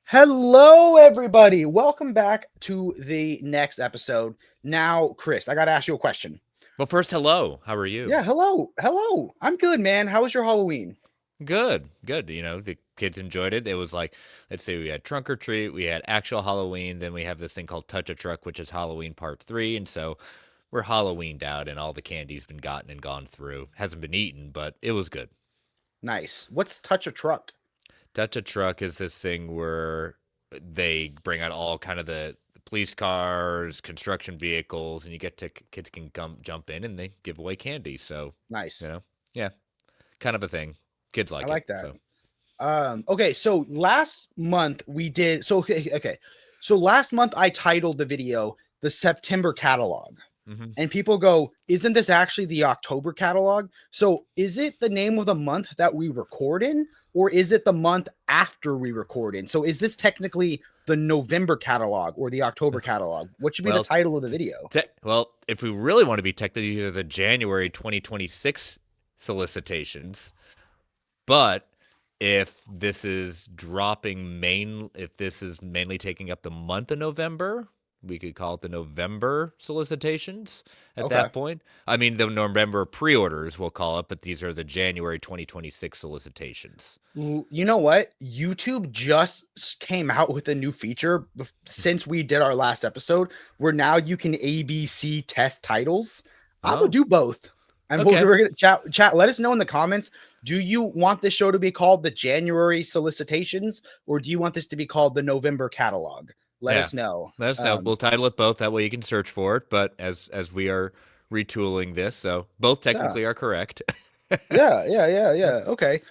Hello, everybody. Welcome back to the next episode. Now, Chris, I got to ask you a question. Well, first, hello. How are you? Yeah, hello. Hello. I'm good, man. How was your Halloween? Good, good. The kids enjoyed it. It was like, let's say we had trunk or treat, we had actual Halloween, then we have this thing called Touch a Truck, which is Halloween part 3. And so we're Halloweened out and all the candy's been gotten and gone through. Hasn't been eaten, but it was good. Nice. What's Touch a Truck? Touch a Truck is this thing where they bring out all kind of the police cars, construction vehicles, and you get to kids can jump in and they give away candy. So, Nice. yeah, kind of a thing. Kids I like it. like that. So. Okay, so last month we did okay. So last month I titled the video the September catalog. Mm-hmm. And people go, isn't this actually the October catalog? So is it the name of the month that we record in, or is it the month after we record in? So is this technically the November catalog or the October catalog? What should be the title of the video? Well, if we really want to be technical, these are the January 2026 solicitations. But if this is if this is mainly taking up the month of November, we could call it the November solicitations at that point. I mean, the November pre-orders, we'll call it, but these are the January 2026 solicitations. You know what? YouTube just came out with a new feature since we did our last episode where now you can ABC test titles. I'm going to do both. And we're going to chat. Let us know in the comments. Do you want this show to be called the January solicitations, or do you want this to be called the November catalog? Let us know. Let us know. We'll title it both. That way you can search for it. But as we are retooling this, so both technically are correct. Yeah. Okay.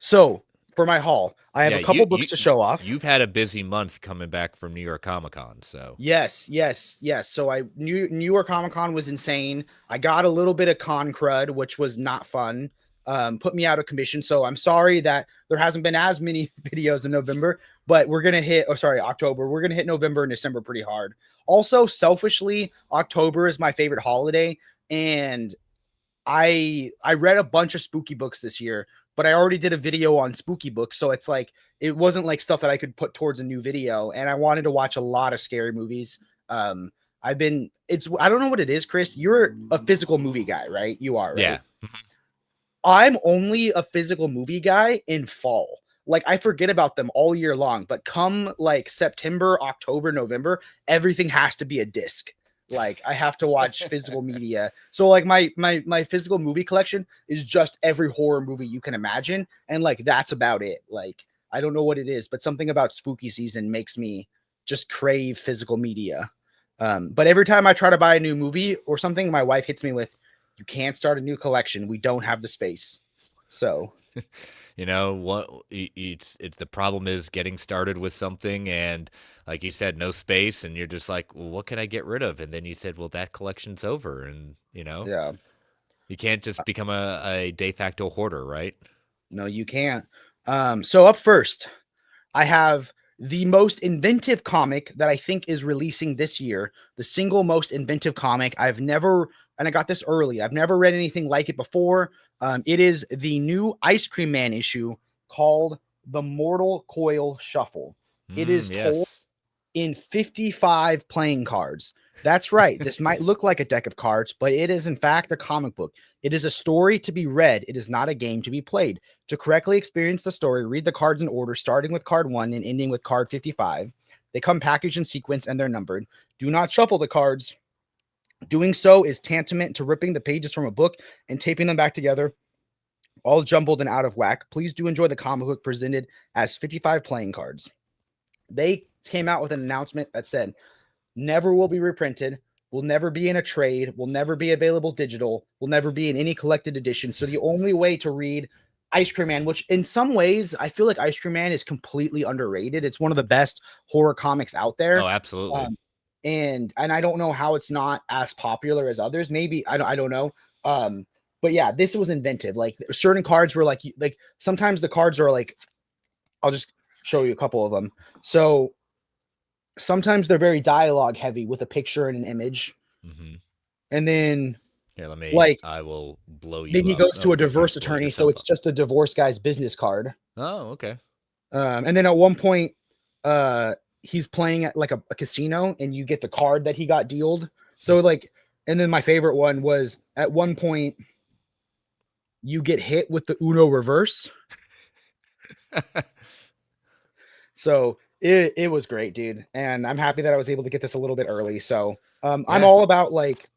So for my haul, I have a couple books to show off. You've had a busy month coming back from New York Comic Con, so yes. So New York Comic Con was insane. I got a little bit of con crud, which was not fun. Put me out of commission. So I'm sorry that there hasn't been as many videos in November, but we're gonna hit October. We're gonna hit November and December pretty hard. Also, selfishly, October is my favorite holiday, and I read a bunch of spooky books this year, but I already did a video on spooky books, so it's like it wasn't like stuff that I could put towards a new video, and I wanted to watch a lot of scary movies. I don't know what it is, Chris. You're a physical movie guy, right? You are, right? Yeah. I'm only a physical movie guy in fall. Like I forget about them all year long, but come like September, October, November, everything has to be a disc. Like I have to watch physical media. So like my physical movie collection is just every horror movie you can imagine. And like, that's about it. Like, I don't know what it is, but something about spooky season makes me just crave physical media. But every time I try to buy a new movie or something, my wife hits me with, you can't start a new collection. We don't have the space. So, what it's the problem is getting started with something, and like you said, no space, and you're just like, well, what can I get rid of? And then you said, well, that collection's over, and yeah, you can't just become a de facto hoarder, right? No, you can't. So up first, I have the most inventive comic that I think is releasing this year. The single most inventive comic and I got this early. I've never read anything like it before. It is the new Ice Cream Man issue called The Mortal Coil Shuffle. It is told in 55 playing cards. That's right. This might look like a deck of cards, but it is in fact a comic book. It is a story to be read. It is not a game to be played. To correctly experience the story, read the cards in order, starting with card 1 and ending with card 55. They come packaged in sequence and they're numbered. Do not shuffle the cards. Doing so is tantamount to ripping the pages from a book and taping them back together, all jumbled and out of whack. Please do enjoy the comic book presented as 55 playing cards. They came out with an announcement that said, never will be reprinted, will never be in a trade, will never be available digital, will never be in any collected edition. So the only way to read Ice Cream Man, which in some ways I feel like Ice Cream Man is completely underrated. It's one of the best horror comics out there. Oh, absolutely. And I don't know how it's not as popular as others. Maybe I don't know. But yeah, this was inventive. Like certain cards were like sometimes the cards are like, I'll just show you a couple of them. So sometimes they're very dialogue heavy with a picture and an image. And then here, I will blow you. Then he goes to a divorce attorney. So it's just a divorce guy's business card. Oh, okay. And then at one point he's playing at like a casino, and you get the card that he got dealed. So like, and then my favorite one was at one point you get hit with the Uno reverse. So it was great, dude. And I'm happy that I was able to get this a little bit early. So I'm all about like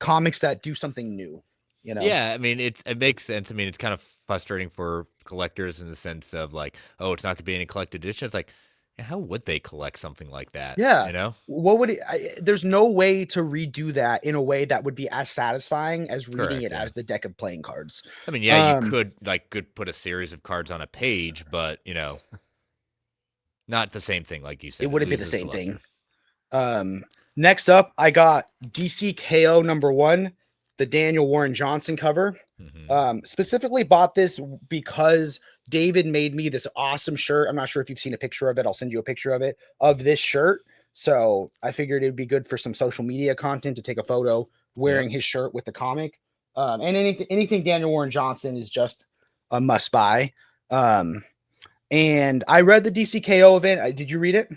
comics that do something new, you know? Yeah, I mean it makes sense. I mean, it's kind of frustrating for collectors in the sense of like, oh, it's not gonna be any collected edition. It's like, how would they collect something like that? Yeah. You know? What would there's no way to redo that in a way that would be as satisfying as reading Correct, it yeah. as the deck of playing cards. I mean, yeah, you could put a series of cards on a page, but you know, not the same thing, like you said. It wouldn't be the same thing. Next up, I got DC KO #1, the Daniel Warren Johnson cover. Specifically bought this because David made me this awesome shirt. I'm not sure if you've seen a picture of it. I'll send you a picture of it, of this shirt. So I figured it'd be good for some social media content to take a photo wearing his shirt with the comic. And anything Daniel Warren Johnson is just a must buy. And I read the DCKO event. Did you read it?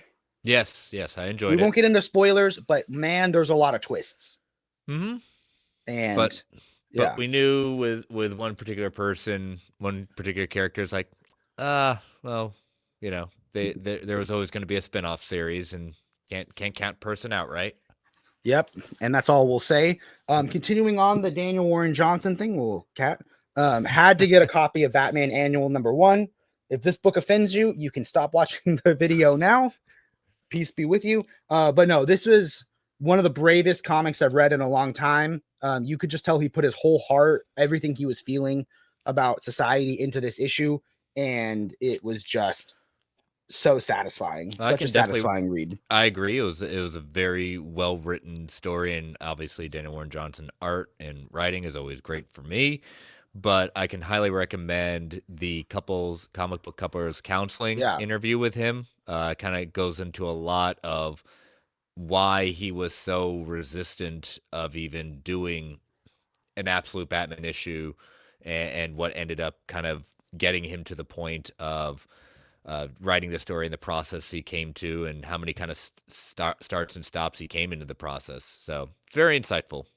Yes, I enjoyed it. We won't get into spoilers, but man, there's a lot of twists. And but we knew with one particular person, one particular character, is like, well, you know, there was always going to be a spinoff series, and can't count person out, right? Yep, and that's all we'll say. Continuing on the Daniel Warren Johnson thing, had to get a copy of Batman Annual #1. If this book offends you, you can stop watching the video now. Peace be with you. But no, this was one of the bravest comics I've read in a long time. You could just tell he put his whole heart, everything he was feeling about society into this issue, and it was just so satisfying. Such a satisfying read. I agree. It was a very well written story, and obviously Daniel Warren Johnson art and writing is always great for me. But I can highly recommend the comic book couples counseling interview with him. Kind of goes into a lot of why he was so resistant of even doing an absolute Batman issue, and what ended up kind of getting him to the point of writing the story and the process he came to, and how many kind of starts and stops he came into the process. So very insightful.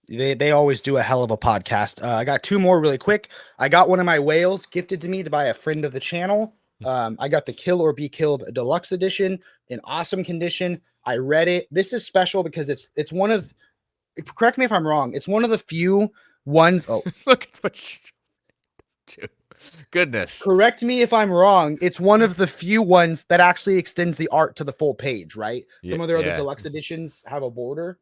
They always do a hell of a podcast. I got two more really quick. I got one of my whales gifted to me by a friend of the channel. I got the Kill or Be Killed Deluxe edition in awesome condition. I read it. This is special because it's one of, correct me if I'm wrong, it's one of the few ones. Oh, look at what you, goodness. Correct me if I'm wrong. It's one of the few ones that actually extends the art to the full page, right? Some of their other deluxe editions have a border.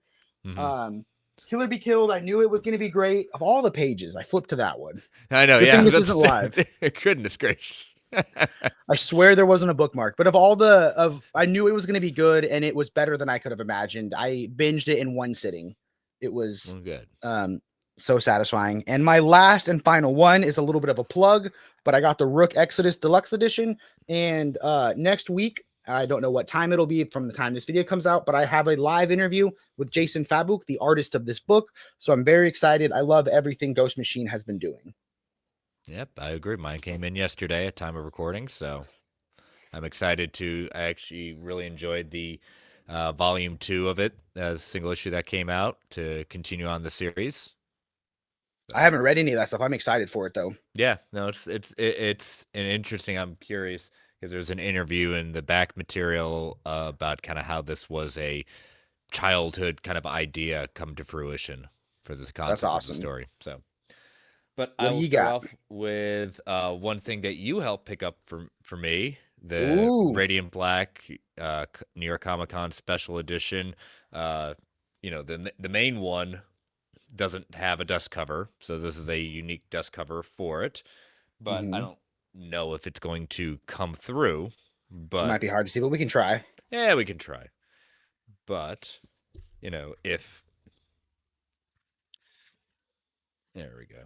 Kill or Be Killed, I knew it was going to be great. Of all the pages, I flipped to that one. I know, Good thing this isn't live. Goodness gracious. I swear there wasn't a bookmark, but I knew it was going to be good, and it was better than I could have imagined. I binged it in one sitting. It was good. So satisfying. And my last and final one is a little bit of a plug, but I got the Rook Exodus Deluxe Edition, and next week, I don't know what time it'll be from the time this video comes out, but I have a live interview with Jason Fabuk, the artist of this book. So I'm very excited. I love everything Ghost Machine has been doing. Yep, I agree. Mine came in yesterday at time of recording, so I'm excited I actually really enjoyed the volume 2 of it, as single issue that came out, to continue on the series. I haven't read any of that stuff. I'm excited for it though. Yeah, no, it's an interesting. I'm curious because there's an interview in the back material about kind of how this was a childhood kind of idea come to fruition for this concept of the story. So, but I will start off with one thing that you helped pick up for me, the Radiant Black New York Comic Con special edition. You know, the main one doesn't have a dust cover, so this is a unique dust cover for it. But I don't know if it's going to come through. But it might be hard to see, but we can try. Yeah, we can try. But you know, if there we go.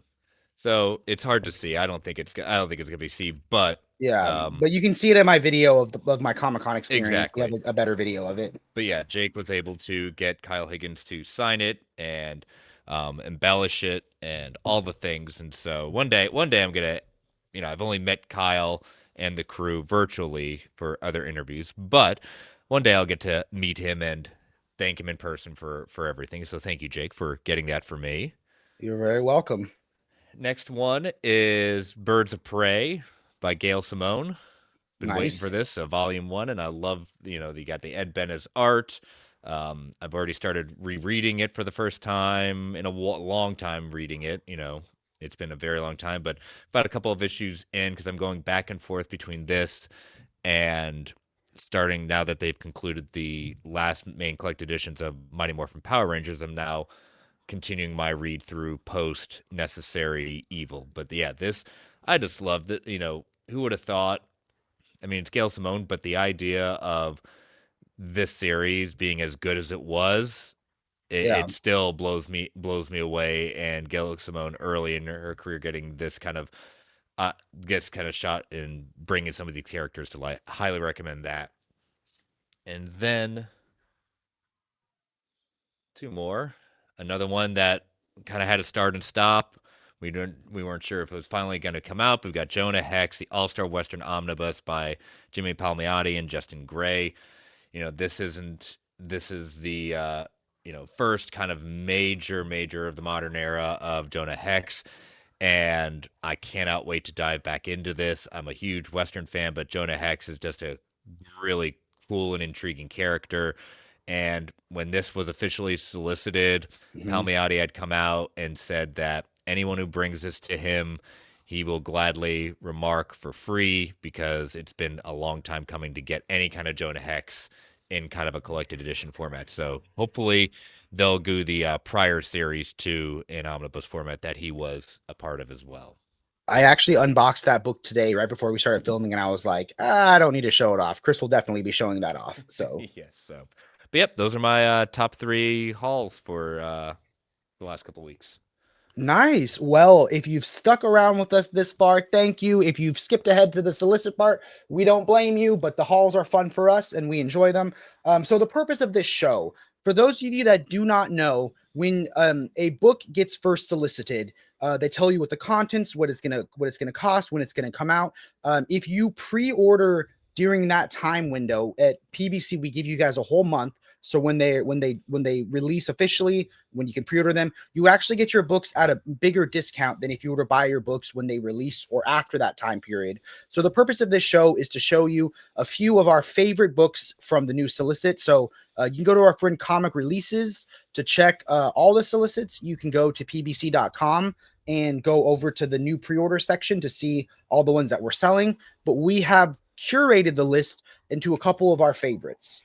So it's hard to see. I don't think it's gonna be seen, but yeah, but you can see it in my video of my Comic-Con experience. Exactly. We have a better video of it. But yeah, Jake was able to get Kyle Higgins to sign it and embellish it and all the things. And so one day I'm gonna, you know, I've only met Kyle and the crew virtually for other interviews. But one day I'll get to meet him and thank him in person for everything. So thank you, Jake, for getting that for me. You're very welcome. Next one is Birds of Prey by Gail Simone. Been waiting for Nice. this, volume 1, and I love, you got the Ed Benes art. I've already started rereading it for the first time in a long time reading it. It's been a very long time, but about a couple of issues in, because I'm going back and forth between this and starting, now that they've concluded the last main collected editions of Mighty Morphin Power Rangers, I'm now continuing my read through post Necessary Evil. But yeah, this, I just love that. Who would have thought? I mean, it's Gail Simone, but the idea of this series being as good as it was, Yeah. it still blows me away. And Gail Simone early in her career getting this kind of gets kind of shot in bringing some of these characters to life. Highly recommend that. And then two more. Another one that kind of had a start and stop. We weren't sure if it was finally going to come out. We've got Jonah Hex, the All-Star Western Omnibus by Jimmy Palmiotti and Justin Gray. This is the first kind of major of the modern era of Jonah Hex, and I cannot wait to dive back into this. I'm a huge Western fan, but Jonah Hex is just a really cool and intriguing character. And when this was officially solicited, Palmiotti had come out and said that anyone who brings this to him, he will gladly remark for free, because it's been a long time coming to get any kind of Jonah Hex in kind of a collected edition format. So hopefully they'll do the prior series too in omnibus format that he was a part of as well. I actually unboxed that book today right before we started filming, and I was like, I don't need to show it off. Chris will definitely be showing that off. So yes. So, but yep, those are my top 3 hauls for the last couple weeks. nice. Well, if you've stuck around with us this far, thank you. If you've skipped ahead to the solicit part, we don't blame you, but the hauls are fun for us and we enjoy them. So the purpose of this show, for those of you that do not know, when a book gets first solicited, they tell you what the contents, what it's gonna cost, when it's gonna come out. If you pre-order during that time window at PBC, we give you guys a whole month. So when they release officially, when you can pre-order them, you actually get your books at a bigger discount than if you were to buy your books when they release or after that time period. So the purpose of this show is to show you a few of our favorite books from the new solicit. So you can go to our friend Comic Releases to check all the solicits. You can go to pbc.com and go over to the new pre-order section to see all the ones that we're selling. But we have curated the list into a couple of our favorites.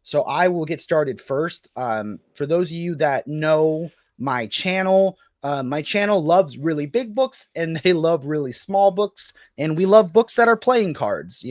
So I will get started first. For those of you that know my channel loves really big books and they love really small books, and we love books that are playing cards,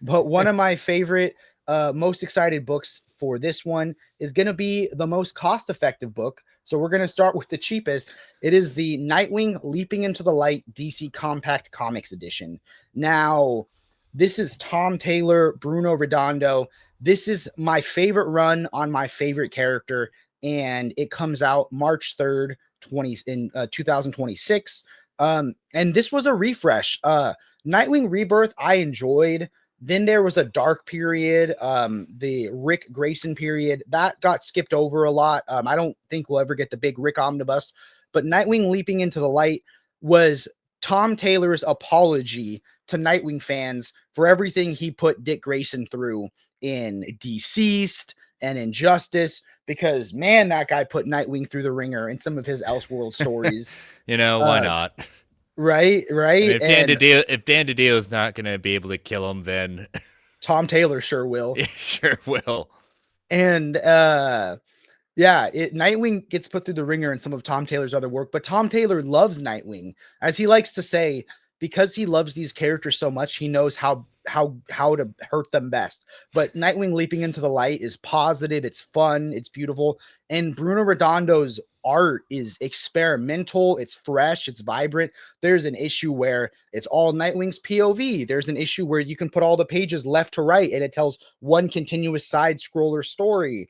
But one of my favorite, most excited books for this one is going to be the most cost-effective book. So we're going to start with the cheapest. It is the Nightwing Leaping into the Light DC Compact Comics Edition. Now, this is Tom Taylor, Bruno Redondo. This is my favorite run on my favorite character, and it comes out March 3rd, 2026. And this was a refresh. Nightwing Rebirth, I enjoyed. Then there was a dark period, the Rick Grayson period. That got skipped over a lot. I don't think we'll ever get the big Rick omnibus, but Nightwing Leaping into the Light was Tom Taylor's apology to Nightwing fans for everything he put Dick Grayson through in Deceased and Injustice, because man, that guy put Nightwing through the ringer in some of his Elseworld stories. Why not? Right. I mean, if Dan DiDio is not going to be able to kill him, then Tom Taylor sure will. Sure will. And Nightwing gets put through the ringer in some of Tom Taylor's other work, but Tom Taylor loves Nightwing, as he likes to say, because he loves these characters so much. He knows how to hurt them best. But Nightwing Leaping into the Light is positive, it's fun, it's beautiful, and Bruno Redondo's art is experimental, it's fresh, it's vibrant. There's an issue where it's all Nightwing's POV. There's an issue where you can put all the pages left to right and it tells one continuous side scroller story.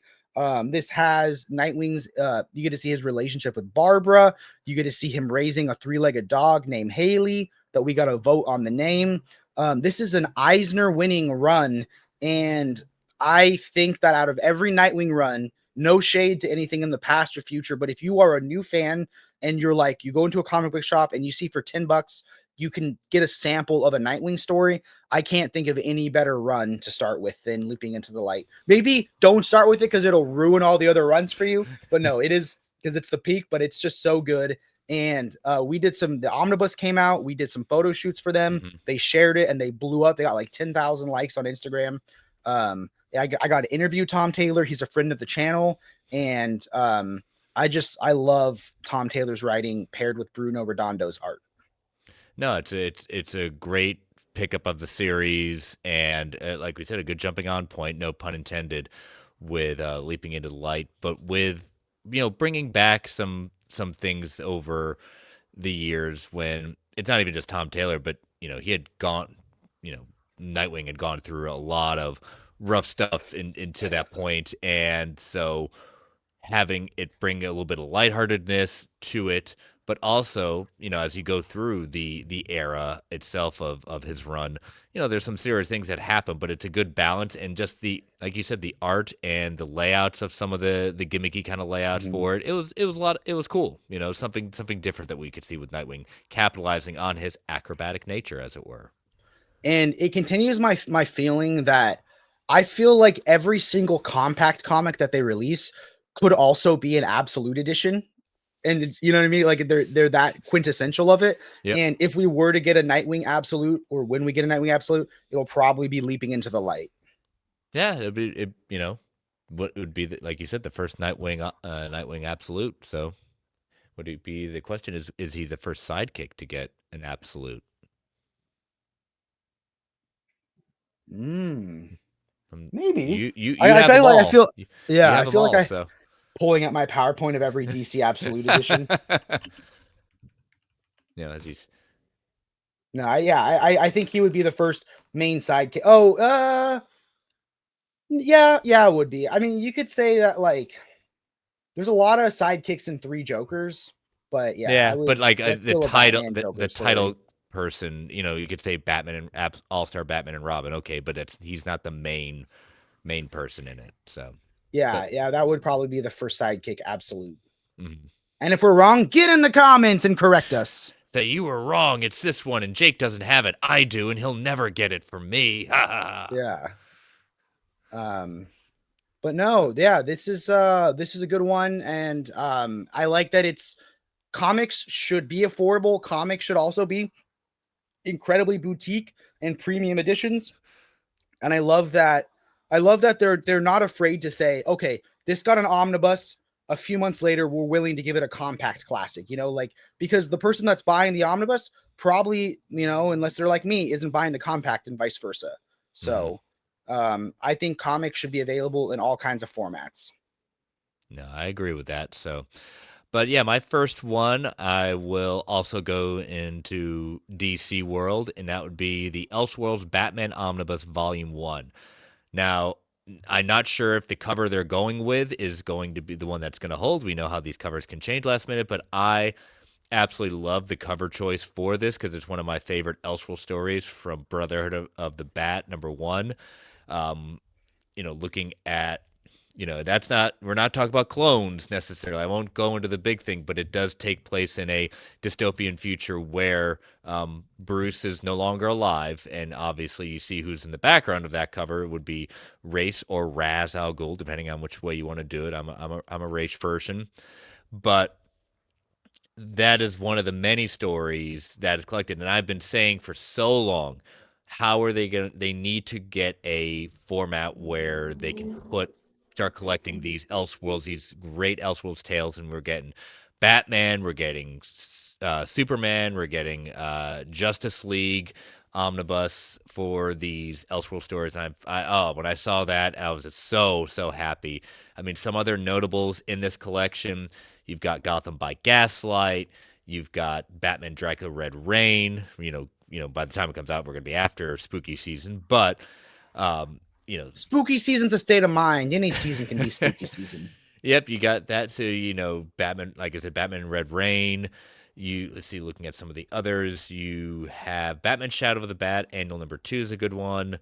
This has Nightwing's, you get to see his relationship with Barbara. You get to see him raising a 3-legged dog named Haley that we got to vote on the name. This is an Eisner winning run, and I think that out of every Nightwing run, no shade to anything in the past or future, but if you are a new fan and you're like, you go into a comic book shop and you see for $10 you can get a sample of a Nightwing story, I can't think of any better run to start with than Leaping into the Light. Maybe don't start with it because it'll ruin all the other runs for you, but no, it is because it's the peak, but it's just so good. And we did the omnibus came out, we did some photo shoots for them. They shared it and they blew up. They got like 10,000 likes on Instagram. I got to interview Tom Taylor. He's a friend of the channel. And I love Tom Taylor's writing paired with Bruno Redondo's art. No, it's a great pickup of the series, and like we said, a good jumping on point, no pun intended, with Leaping into the Light, but with bringing back some things over the years when it's not even just Tom Taylor, but he had gone, Nightwing had gone through a lot of rough stuff into that point, and so having it bring a little bit of lightheartedness to it, but also, as you go through the era itself of his run, there's some serious things that happen, but it's a good balance, and just like you said, the art and the layouts of some of the gimmicky kind of layouts for it. It was a lot. It was cool. Something different that we could see with Nightwing capitalizing on his acrobatic nature, as it were. And it continues my feeling that I feel like every single compact comic that they release could also be an absolute edition. And you know what I mean? Like they're that quintessential of it. Yep. And if we were to get a Nightwing absolute, or when we get a Nightwing absolute, it'll probably be Leaping into the Light. Yeah, what would be like you said, the first Nightwing absolute. So would it be, the question is he the first sidekick to get an absolute? Maybe. I feel like I'm pulling at my PowerPoint of every DC Absolute edition. He's. No, I think he would be the first main sidekick. Oh, yeah, it would be. I mean, you could say that like there's a lot of sidekicks in Three Jokers, but but like the title person, you could say Batman and All-Star Batman and Robin, okay, but he's not the main person in it. So that would probably be the first sidekick absolute. And if we're wrong, get in the comments and correct us. Say you were wrong, it's this one, and Jake doesn't have it, I do, and he'll never get it from me. Yeah. But no, this is a good one, and I like that it's comics should be affordable. Comics should also be incredibly boutique and premium editions. And I love that they're not afraid to say, okay, this got an omnibus. A few months later, we're willing to give it a compact classic, because the person that's buying the omnibus probably, unless they're like me, isn't buying the compact and vice versa. So I think comics should be available in all kinds of formats. No, I agree with that. So, but yeah, my first one, I will also go into DC World, and that would be the Elseworlds Batman Omnibus Volume 1. Now, I'm not sure if the cover they're going with is going to be the one that's going to hold. We know how these covers can change last minute, but I absolutely love the cover choice for this because it's one of my favorite Elseworld stories from Brotherhood of the Bat, #1. Looking at, we're not talking about clones necessarily. I won't go into the big thing, but it does take place in a dystopian future where Bruce is no longer alive. And obviously you see who's in the background of that cover. It would be Ra's or Ra's al Ghul, depending on which way you want to do it. I'm a Ra's person, but that is one of the many stories that is collected. And I've been saying for so long, how are they need to get a format where they can start collecting these Elseworlds, these great Elseworlds tales, and we're getting Batman, we're getting Superman, we're getting Justice League omnibus for these Elseworld stories. And when I saw that, I was just so happy. I mean, some other notables in this collection, you've got Gotham by Gaslight, you've got Batman Dracula Red Rain. By the time it comes out, we're going to be after spooky season, but spooky season's a state of mind. Any season can be spooky season. Yep, you got that. So, Batman, like I said, Batman Red Rain. Let's see, looking at some of the others, you have Batman Shadow of the Bat, annual number 2 is a good one.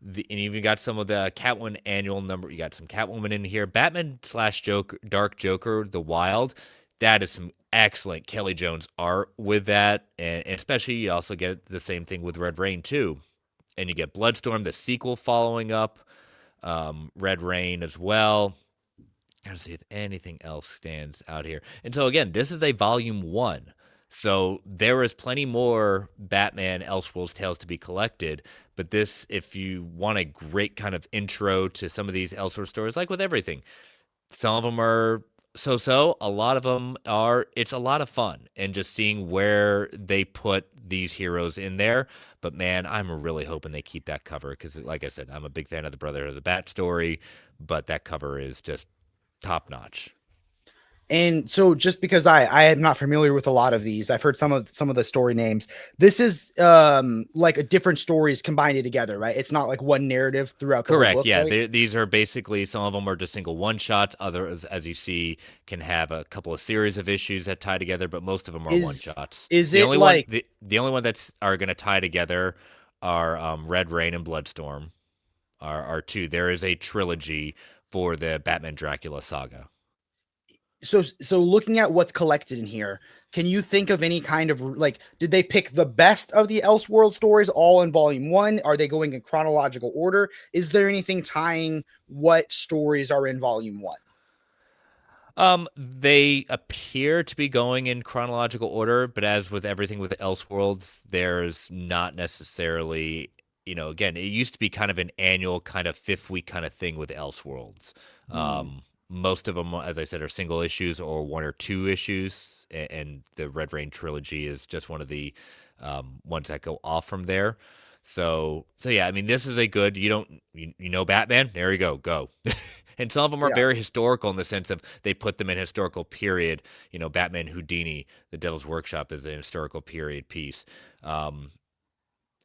And you even got some of the Catwoman annual number. You got some Catwoman in here. Batman slash Joker, Dark Joker, The Wild. That is some excellent Kelly Jones art with that. And especially you also get the same thing with Red Rain too. And you get Bloodstorm, the sequel following up. Red Rain as well. Let's see if anything else stands out here. And so again, this is a volume 1. So there is plenty more Batman Elseworlds tales to be collected. But this, if you want a great kind of intro to some of these Elseworlds stories, like with everything, some of them are so-so. A lot of them are, it's a lot of fun. And just seeing where they put these heroes in there. But man, I'm really hoping they keep that cover. Because like I said, I'm a big fan of the Brotherhood of the Bat story. But that cover is just top notch. And so just because I am not familiar with a lot of these, I've heard some of the story names. This is like a different stories combined together, right? It's not like one narrative throughout the Correct. whole book. Yeah, Right? these are basically, some of them are just single one shots. Others, as you see, can have a couple of series of issues that tie together, but most of them are one shots. Is The it only like one the only one that's are going to tie together are Red Rain and Bloodstorm are two. There is a trilogy for the Batman Dracula saga. so looking at what's collected in here, can you think of any kind of like, did they pick the best of the Elseworld stories all in volume 1? Are they going in chronological order? Is there anything tying what stories are in volume 1? They appear to be going in chronological order, but as with everything with the Elseworlds, there's not necessarily, again, it used to be kind of an annual kind of 5th week kind of thing with Elseworlds. Most of them, as I said, are single issues or 1 or 2 issues, and the Red Rain trilogy is just one of the ones that go off from there. So yeah, I mean, this is a good. You know Batman. There you go. And some of them are very historical in the sense of they put them in historical period. Batman Houdini, The Devil's Workshop is an historical period piece.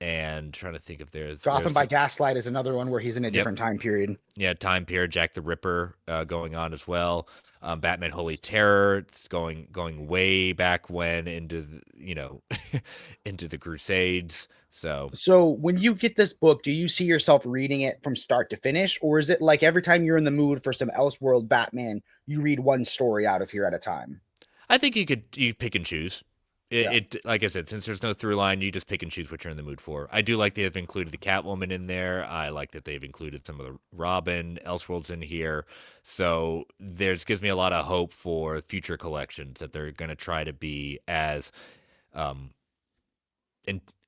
And trying to think if there's Gotham by Gaslight is another one where he's in a different time period. Yeah, time period. Jack the Ripper going on as well. Batman Holy Terror, it's going way back when into into the Crusades. So when you get this book, do you see yourself reading it from start to finish, or is it like every time you're in the mood for some Elseworld Batman, you read one story out of here at a time? I think you pick and choose. It like I said, since there's no through line, you just pick and choose what you're in the mood for. I do like they've included the Catwoman in there. I like that they've included some of the Robin Elseworlds in here. So gives me a lot of hope for future collections that they're going to try to be as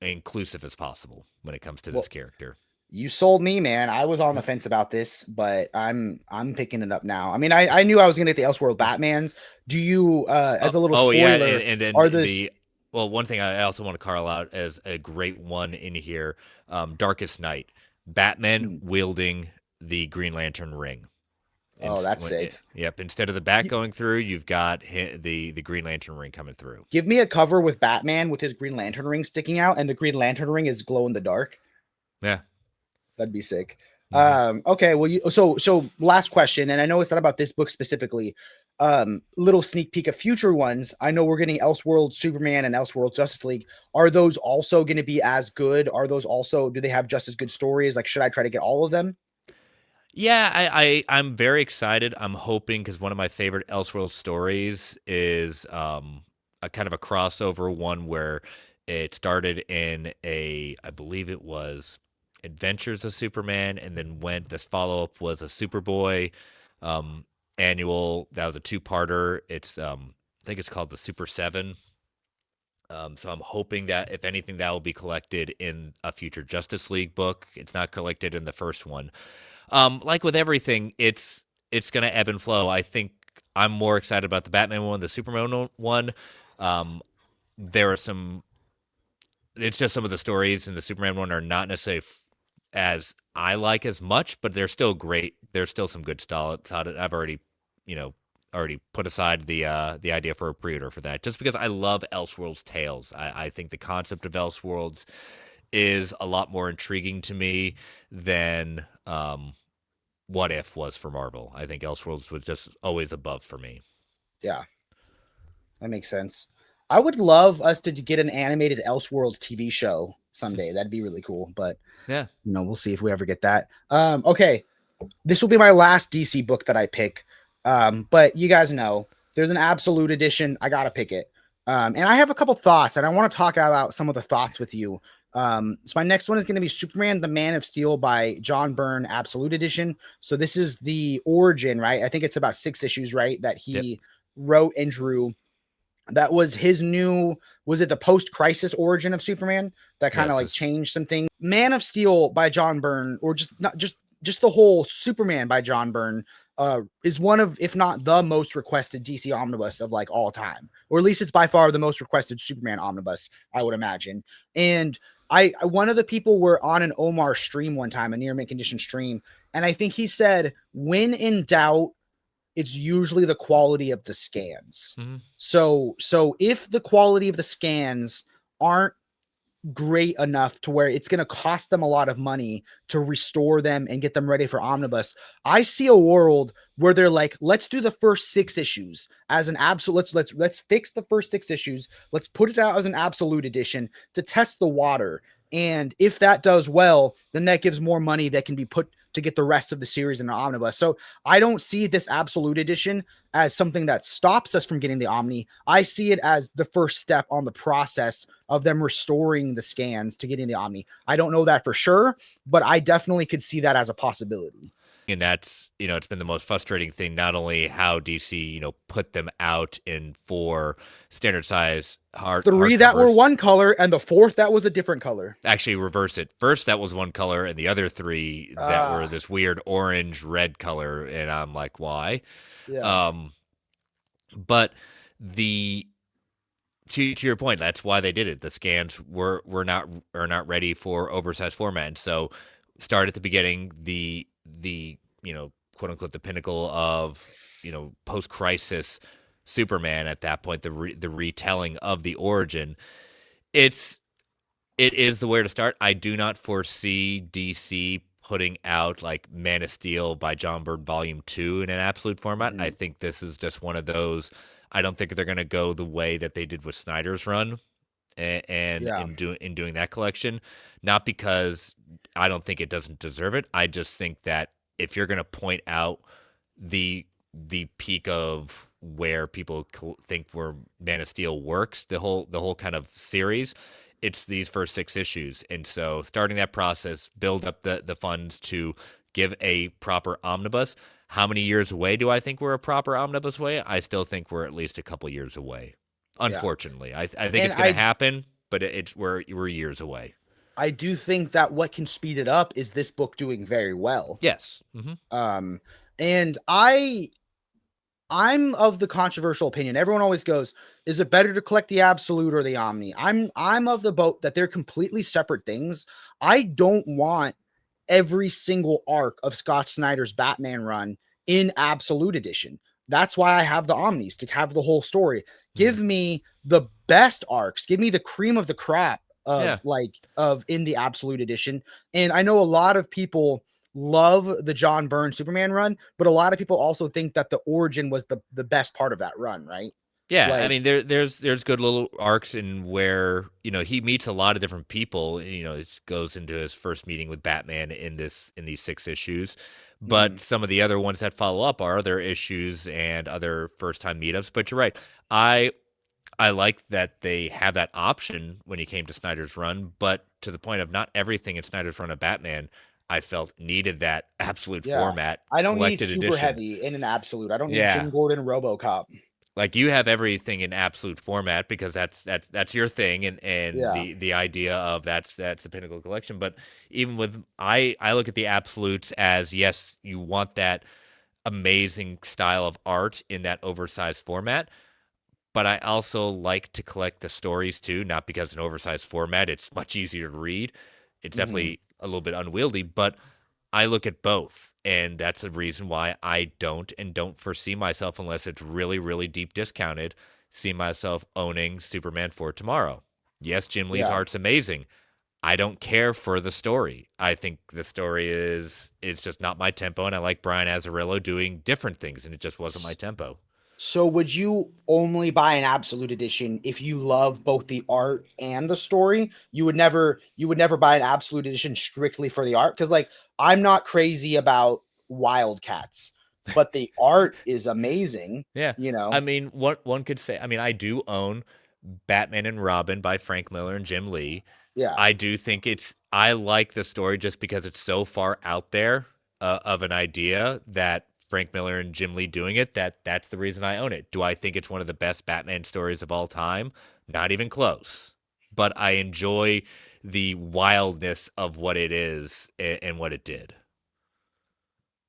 inclusive as possible when it comes to this character. You sold me, man. I was on the fence about this, but I'm picking it up now. I mean, I knew I was gonna get the Elseworld Batmans. Do you as a little spoiler? Yeah, and then one thing I also want to call out as a great one in here, Darkest Night, Batman wielding the Green Lantern ring. Oh, that's sick. Yep. Instead of the bat going through, you've got the Green Lantern ring coming through. Give me a cover with Batman with his Green Lantern ring sticking out, and the Green Lantern ring is glow in the dark. Yeah. That'd be sick. Okay. Well, so last question, and I know it's not about this book specifically. Little sneak peek of future ones. I know we're getting Elseworld Superman and Elseworld Justice League. Are those also going to be as good? Do they have just as good stories? Like, should I try to get all of them? Yeah, I'm very excited. I'm hoping, because one of my favorite Elseworld stories is a kind of a crossover one where it started in I believe it was Adventures of Superman, and then this follow-up was a Superboy annual. That was a 2-parter. It's I think it's called the Super 7. So I'm hoping that if anything, that will be collected in a future Justice League book. It's not collected in the first one. Like with everything, it's going to ebb and flow. I think I'm more excited about the Batman one, the Superman one. There are it's just some of the stories in the Superman one are not necessarily as I like as much, but they're still great. There's still some good style. I've already put aside the idea for a pre-order for that, just because I love Elseworlds tales. I think the concept of Elseworlds is a lot more intriguing to me than What If was for Marvel. I think Elseworlds was just always above for me. Yeah, that makes sense. I would love us to get an animated Elseworlds TV show someday. That'd be really cool. But Yeah. we'll see if we ever get that. Okay, this will be my last DC book that I pick. But you guys know there's an absolute edition. I gotta pick it. And I have a couple thoughts, and I want to talk about some of the thoughts with you. So my next one is going to be Superman: The Man of Steel by John Byrne, Absolute Edition. So this is the origin, right? I think it's about 6 issues, right? That he wrote and drew. That was his new, was it the post-crisis origin of Superman that kind of changed some things? Man of Steel by John Byrne, or just the whole Superman by John Byrne, is one of, if not the most requested DC omnibus of like all time, or at least it's by far the most requested Superman omnibus, I would imagine. And one of the people were on an Omar stream one time, a near mint condition stream, and I think he said, when in doubt, it's usually the quality of the scans. Mm-hmm. So if the quality of the scans aren't great enough to where it's going to cost them a lot of money to restore them and get them ready for omnibus, I see a world where they're like, let's do the first 6 issues as an absolute, let's fix the first 6 issues, let's put it out as an absolute edition to test the water, and if that does well, then that gives more money that can be put to get the rest of the series in an omnibus. So I don't see this absolute edition as something that stops us from getting the Omni. I see it as the first step on the process of them restoring the scans to getting the Omni. I don't know that for sure, but I definitely could see that as a possibility. And that's, it's been the most frustrating thing, not only how DC, put them out in 4 standard size hard 3 that were one color, and the 4th that was a different color. Actually, reverse it. First, that was one color, and the other 3 that were this weird orange red color, and I'm like, why? Yeah. But to your point, that's why they did it. The scans are not ready for oversized format. And so start at the beginning, the quote unquote the pinnacle of post crisis Superman at that point, the retelling of the origin. It is the way to start. I do not foresee DC putting out like Man of Steel by John Byrne Volume 2 in an absolute format. Mm-hmm. I think this is just one of those. I don't think they're going to go the way that they did with Snyder's run in doing that collection. Not because I don't think it doesn't deserve it. I just think that if you're going to point out the peak of where people think where Man of Steel works, the whole kind of series, it's these first 6 issues. And so starting that process, build up the funds to give a proper omnibus. How many years away do I think we're a proper omnibus way? I still think we're at least a couple years away. Unfortunately, I think it's going to happen, but we're years away. I do think that what can speed it up is this book doing very well. Yes. Mm-hmm. And I'm of the controversial opinion. Everyone always goes, is it better to collect the absolute or the Omni? I'm of the boat that they're completely separate things. I don't want every single arc of Scott Snyder's Batman run in absolute edition. That's why I have the Omnis, to have the whole story. Give me the best arcs. Give me the cream of the crop of in the absolute edition. And I know a lot of people love the John Byrne Superman run, but a lot of people also think that the origin was the best part of that run, right? Yeah, I mean, there's good little arcs in where he meets a lot of different people. It goes into his first meeting with Batman in these 6 issues, but some of the other ones that follow up are other issues and other first time meetups. But you're right, I like that they have that option when he came to Snyder's run, but to the point of not everything in Snyder's run of Batman, I felt needed that absolute format. I don't need super edition. Heavy in an absolute. I don't need Jim Gordon RoboCop. Like you have everything in absolute format because that's your thing, and the idea of that's the pinnacle collection. But even with I look at the absolutes as, yes, you want that amazing style of art in that oversized format, but I also like to collect the stories too. Not because an oversized format, it's much easier to read. It's definitely a little bit unwieldy, but I look at both. And that's the reason why I don't foresee myself, unless it's really, really deep discounted, see myself owning Superman for tomorrow. Yes, Jim Lee's art's amazing. I don't care for the story. I think the story it's just not my tempo, and I like Brian Azzarello doing different things, and it just wasn't my tempo. So would you only buy an absolute edition if you love both the art and the story? You would never buy an absolute edition strictly for the art, because like I'm not crazy about Wildcats, but the art is amazing. Yeah. You know, I mean, what one could say, I mean, I do own Batman and Robin by Frank Miller and Jim Lee. yeah. I do think I like the story just because it's so far out there of an idea that Frank Miller and Jim Lee doing it, that's the reason I own it. Do I think it's one of the best Batman stories of all time? Not even close. But I enjoy the wildness of what it is and what it did.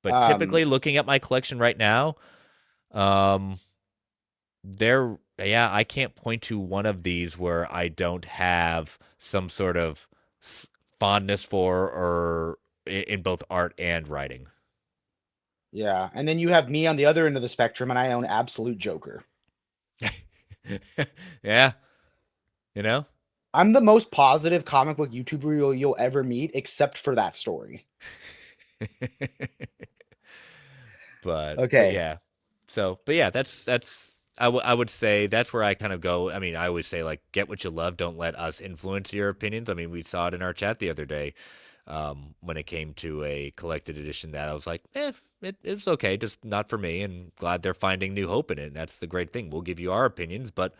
But Um, typically, looking at my collection right now, um, yeah, I can't point to one of these where I don't have some sort of fondness for, or in both art and writing. yeah. And then you have me on the other end of the spectrum, and I own Absolute Joker. Yeah, you know. I'm the most positive comic book YouTuber you'll ever meet, except for that story. But Okay. yeah. So, but yeah, that's I would say that's where I kind of go. I mean, I always say like get what you love, don't let us influence your opinions. I mean, we saw it in our chat the other day when it came to a collected edition that I was like, it's okay, just not for me, and glad they're finding new hope in it. And that's the great thing. We'll give you our opinions, but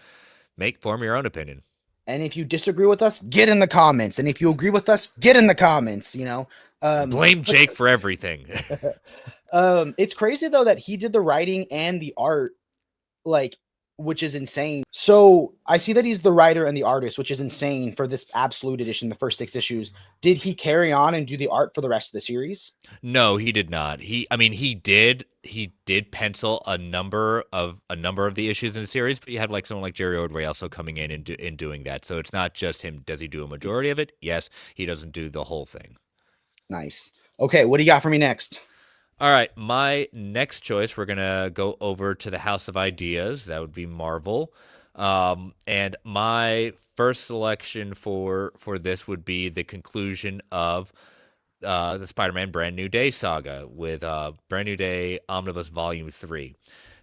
form your own opinion. And if you disagree with us, get in the comments. And if you agree with us, get in the comments, you know. Blame Jake for everything. It's crazy though that he did the writing and the art, like, which is insane. So I see that he's the writer and the artist, which is insane for this absolute edition, the first 6 issues. Did he carry on and do the art for the rest of the series? No, he did not. I mean, he did pencil a number of the issues in the series, but you had like someone like Jerry Ordway also coming in and doing that. So it's not just him. Does he do a majority of it? Yes. He doesn't do the whole thing. Nice. Okay, what do you got for me next? All right, my next choice, we're gonna go over to the House of Ideas. That would be Marvel, and my first selection for this would be the conclusion of the Spider-Man Brand New Day saga with Brand New Day Omnibus Volume 3.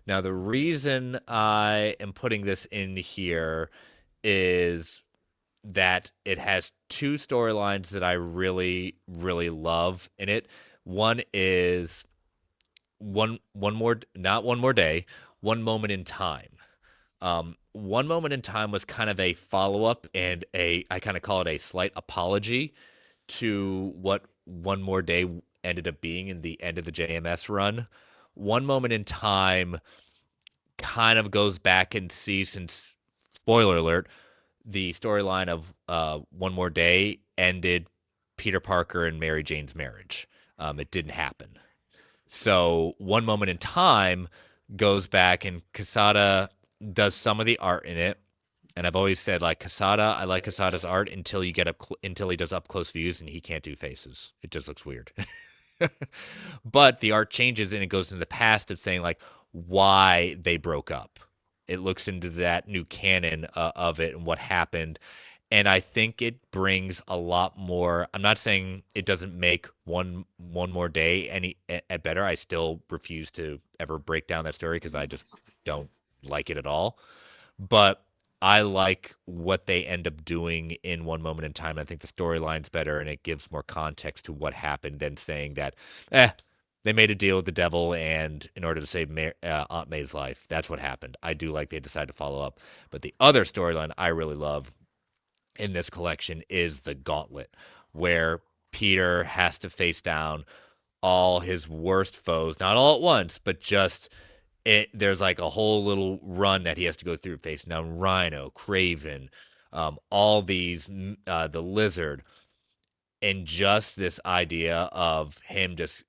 Now, the reason I am putting this in here is that it has 2 storylines that I really, really love in it. One is one more, not one more day, one moment in time. One moment in time was kind of a follow-up and I kind of call it a slight apology to what one more day ended up being in the end of the JMS run. One moment in time kind of goes back and sees, since spoiler alert, the storyline of One More Day ended Peter Parker and Mary Jane's marriage. It didn't happen. So One Moment in Time goes back and Quesada does some of the art in it. And I've always said, like, Quesada, I like Quesada's art until you get until he does up close views and he can't do faces. It just looks weird. But the art changes and it goes into the past of saying like why they broke up. It looks into that new canon of it and what happened. And I think it brings a lot more. I'm not saying it doesn't make one more day any better. I still refuse to ever break down that story because I just don't like it at all. But I like what they end up doing in One Moment in Time. I think the storyline's better and it gives more context to what happened than saying that, they made a deal with the devil and in order to save Aunt May's life, that's what happened. I do like they decided to follow up. But the other storyline I really love in this collection is the Gauntlet, where Peter has to face down all his worst foes, not all at once, but just there's like a whole little run that he has to go through, facing down Rhino, Craven, all these, the Lizard, and just this idea of him just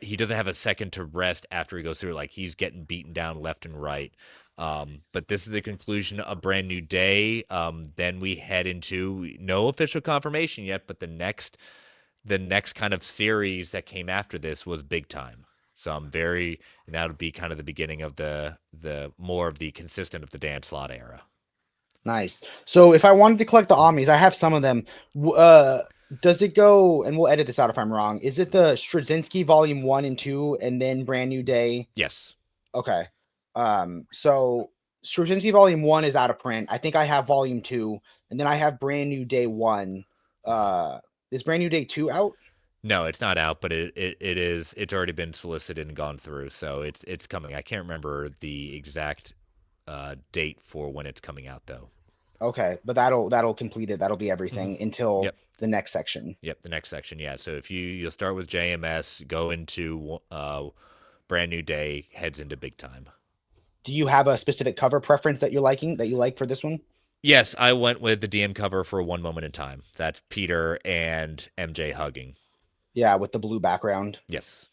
he doesn't have a second to rest after he goes through. Like he's getting beaten down left and right. But this is the conclusion of Brand New Day. Then we head into no official confirmation yet, but the next kind of series that came after this was Big Time. So and that would be kind of the beginning of the more of the consistent of the Dan Slott era. Nice. So if I wanted to collect the Omnis, I have some of them. Does it go, and we'll edit this out if I'm wrong, is it the Straczynski Volume 1 and 2 and then Brand New Day? Yes. Okay. So Straczynski Volume 1 is out of print. I think I have Volume 2, and then I have Brand New Day 1. Is Brand New Day 2 out? No, it's not out, but it is. It's already been solicited and gone through, so it's coming. I can't remember the exact date for when it's coming out, though. Okay, but that'll complete it. That'll be everything until Yep. the next section. Yep, the next section. Yeah. So if you'll start with JMS, go into Brand New Day, heads into big time. Do you have a specific cover preference that you like for this one? Yes, I went with the DM cover for One Moment in Time. That's Peter and MJ hugging. Yeah, with the blue background. Yes.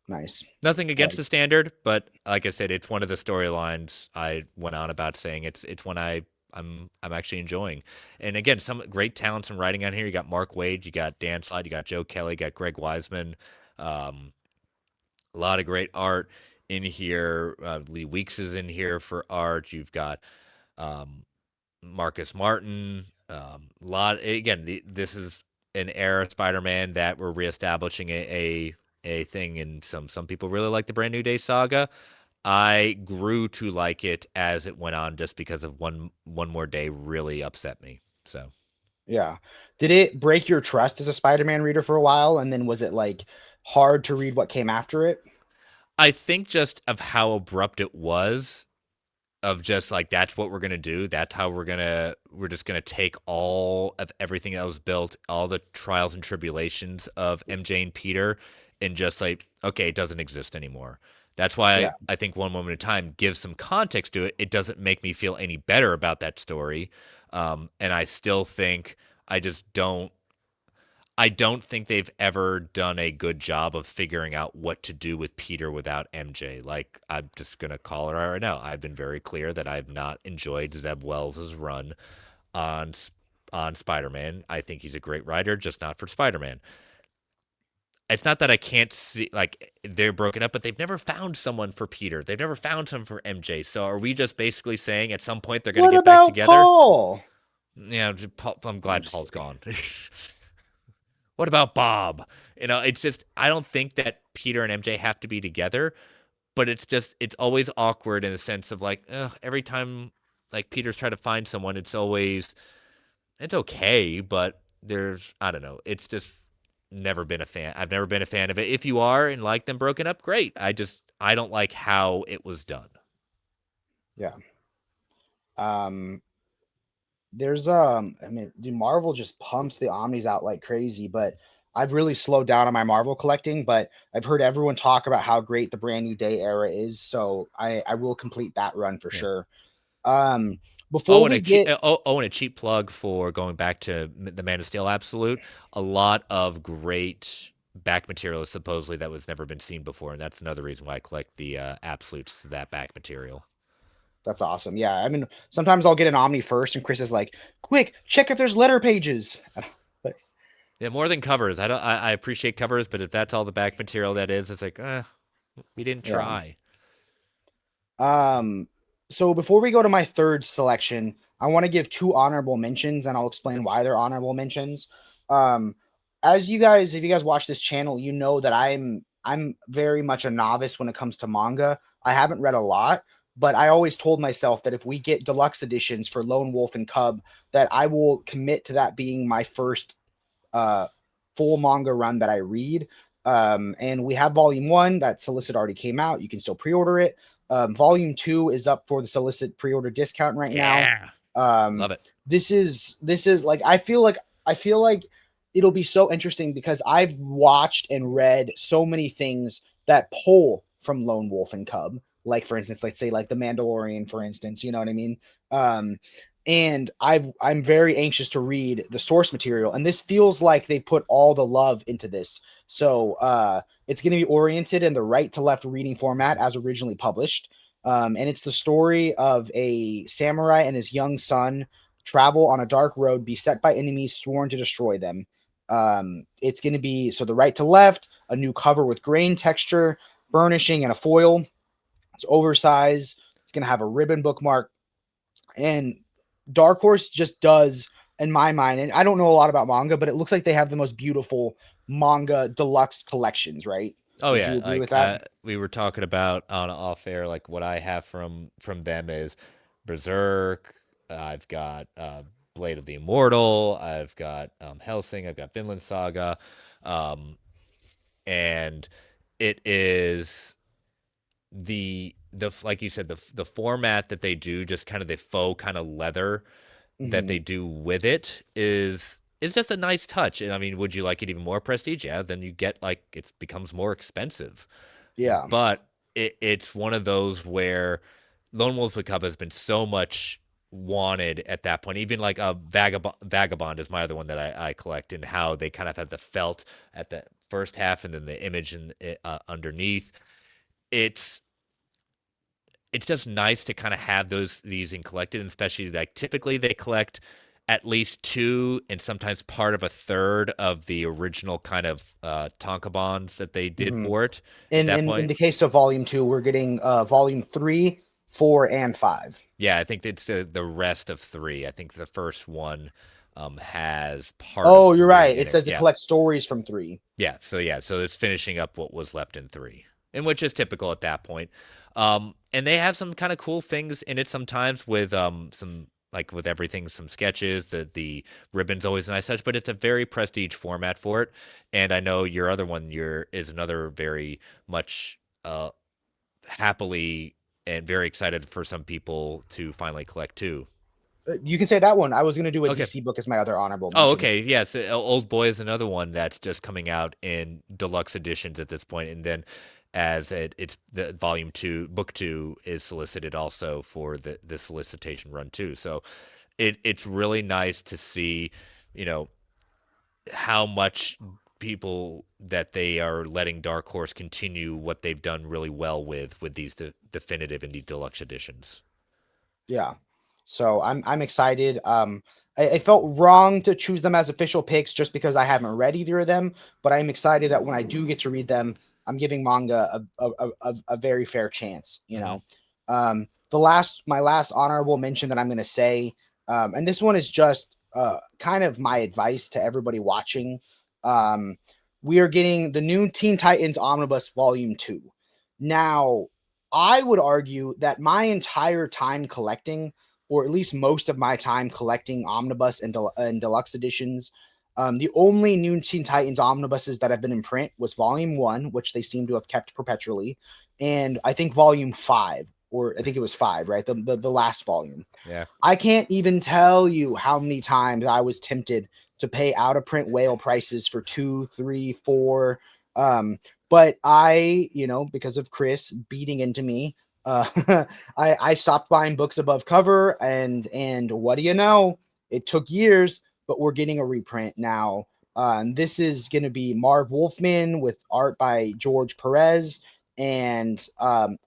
Nice. Nothing against the standard, but like I said, it's one of the storylines I went on about saying it's one I'm actually enjoying. And again, some great talents in writing on here. You got Mark Wade, you got Dan Slide, you got Joe Kelly, you got Greg Wiseman. A lot of great art in here. Lee Weeks is in here for art. You've got Marcus Martin. This is an era of Spider-Man that we're reestablishing a thing, and some people really like the Brand New Day saga. I grew to like it as it went on, just because of one more day really upset me. So yeah, did it break your trust as a Spider-Man reader for a while, and then was it like hard to read what came after it? I think just of how abrupt it was, of just like, that's what we're gonna do. That's how we're just gonna take all of everything that was built, all the trials and tribulations of MJ and Peter, and just like, okay, it doesn't exist anymore. That's why I think One Moment in Time gives some context to it. It doesn't make me feel any better about that story, and I still think I don't think they've ever done a good job of figuring out what to do with Peter without MJ. Like, I'm just going to call it right now. I've been very clear that I've not enjoyed Zeb Wells' run on Spider-Man. I think he's a great writer, just not for Spider-Man. It's not that I can't see, like, they're broken up, but they've never found someone for Peter. They've never found someone for MJ. So are we just basically saying at some point they're going to get back together? Paul? Yeah, I'm glad Paul's gone. What about Bob? It's just, I don't think that Peter and MJ have to be together, but it's always awkward in the sense of like, every time like Peter's trying to find someone, it's okay, but I don't know. It's just never been a fan. I've never been a fan of it. If you are and like them broken up, great. I don't like how it was done. Yeah. There's Marvel just pumps the Omnis out like crazy, but I've really slowed down on my Marvel collecting, but I've heard everyone talk about how great the Brand New Day era is, so I will complete that run for sure. Before and a cheap plug for going back to the Man of Steel Absolute, a lot of great back material is supposedly that was never been seen before, and that's another reason why I collect the Absolutes, that back material. That's awesome. Yeah, I mean, sometimes I'll get an Omni first, and Chris is like, "Quick, check if there's letter pages." Yeah, more than covers. I appreciate covers, but if that's all the back material that is, it's like, we didn't try. So before we go to my third selection, I want to give two honorable mentions, and I'll explain why they're honorable mentions. If you guys watch this channel, you know that I'm very much a novice when it comes to manga. I haven't read a lot, but I always told myself that if we get deluxe editions for Lone Wolf and Cub, that I will commit to that being my first full manga run that I read. And we have volume 1 that Solicit already came out. You can still pre-order it. Volume 2 is up for the Solicit pre-order discount right now. Love it. This is like, I feel like it'll be so interesting because I've watched and read so many things that pull from Lone Wolf and Cub. Like, for instance, let's say like The Mandalorian, for instance, you know what I mean? And I'm very anxious to read the source material, and this feels like they put all the love into this. So it's going to be oriented in the right to left reading format as originally published. And it's the story of a samurai and his young son travel on a dark road beset by enemies sworn to destroy them. It's going to be, so the right to left, a new cover with grain texture, burnishing, and a foil. It's oversized. It's going to have a ribbon bookmark, and Dark Horse just does, in my mind, and I don't know a lot about manga, but it looks like they have the most beautiful manga deluxe collections, right? Oh Would yeah, you agree with like that? we were talking about on off air, like what I have from them is Berserk. I've got Blade of the Immortal. I've got Hellsing. I've got Vinland Saga, um, and it is the like you said the format that they do, just kind of the faux kind of leather that Hmm. they do with it is just a nice touch. And I mean, would you like it even more prestige? Yeah, then you get like it becomes more expensive. Yeah. But it's one of those where Lone Wolf and Cub has been so much wanted at that point. Even like a Vagabond is my other one that I collect, and how they kind of have the felt at the first half and then the image underneath. It's it's just nice to kind of have these in collected, and especially like typically they collect at least two and sometimes part of a third of the original kind of Tonka bonds that they did Hmm. for it at In that in point. the case of Volume 2, we're getting Volume 3, 4, and 5. Yeah, I think it's the rest of three. I think the first one has part of Oh, you're right. three in It it. says it Yeah, collects stories from 3. so it's finishing up what was left in three, and which is typical at that point. And they have some kind of cool things in it sometimes with some like with everything, some sketches. The ribbon's always a nice touch, but it's a very prestige format for it. And I know your other one, your is another very much happily and very excited for some people to finally collect too. You can say that one. I was going to do a Okay. DC book as my other honorable Oh, mention. okay. Yes, Old Boy is another one that's just coming out in deluxe editions at this point, and then as it's the volume two, book two is solicited also for the solicitation run too. So it's really nice to see, you know, how much people that they are letting Dark Horse continue what they've done really well with these definitive and the deluxe editions. Yeah. So I'm excited. I felt wrong to choose them as official picks just because I haven't read either of them, but I'm excited that when I do get to read them, I'm giving manga a very fair chance, you Hmm. know. My last honorable mention that I'm going to say, and this one is just kind of my advice to everybody watching. Um, we are getting the new Teen Titans Omnibus Volume 2. Now, I would argue that my entire time collecting, or at least most of my time collecting omnibus and deluxe editions, the only new Teen Titans omnibuses that have been in print was Volume 1, which they seem to have kept perpetually, and I think Volume 5, or I think it was 5, right? The last volume. Yeah. I can't even tell you how many times I was tempted to pay out of print whale prices for 2, 3, 4. But I, because of Chris beating into me, I stopped buying books above cover, and what do you know? It took years, but we're getting a reprint now. This is going to be Marv Wolfman with art by George Pérez, and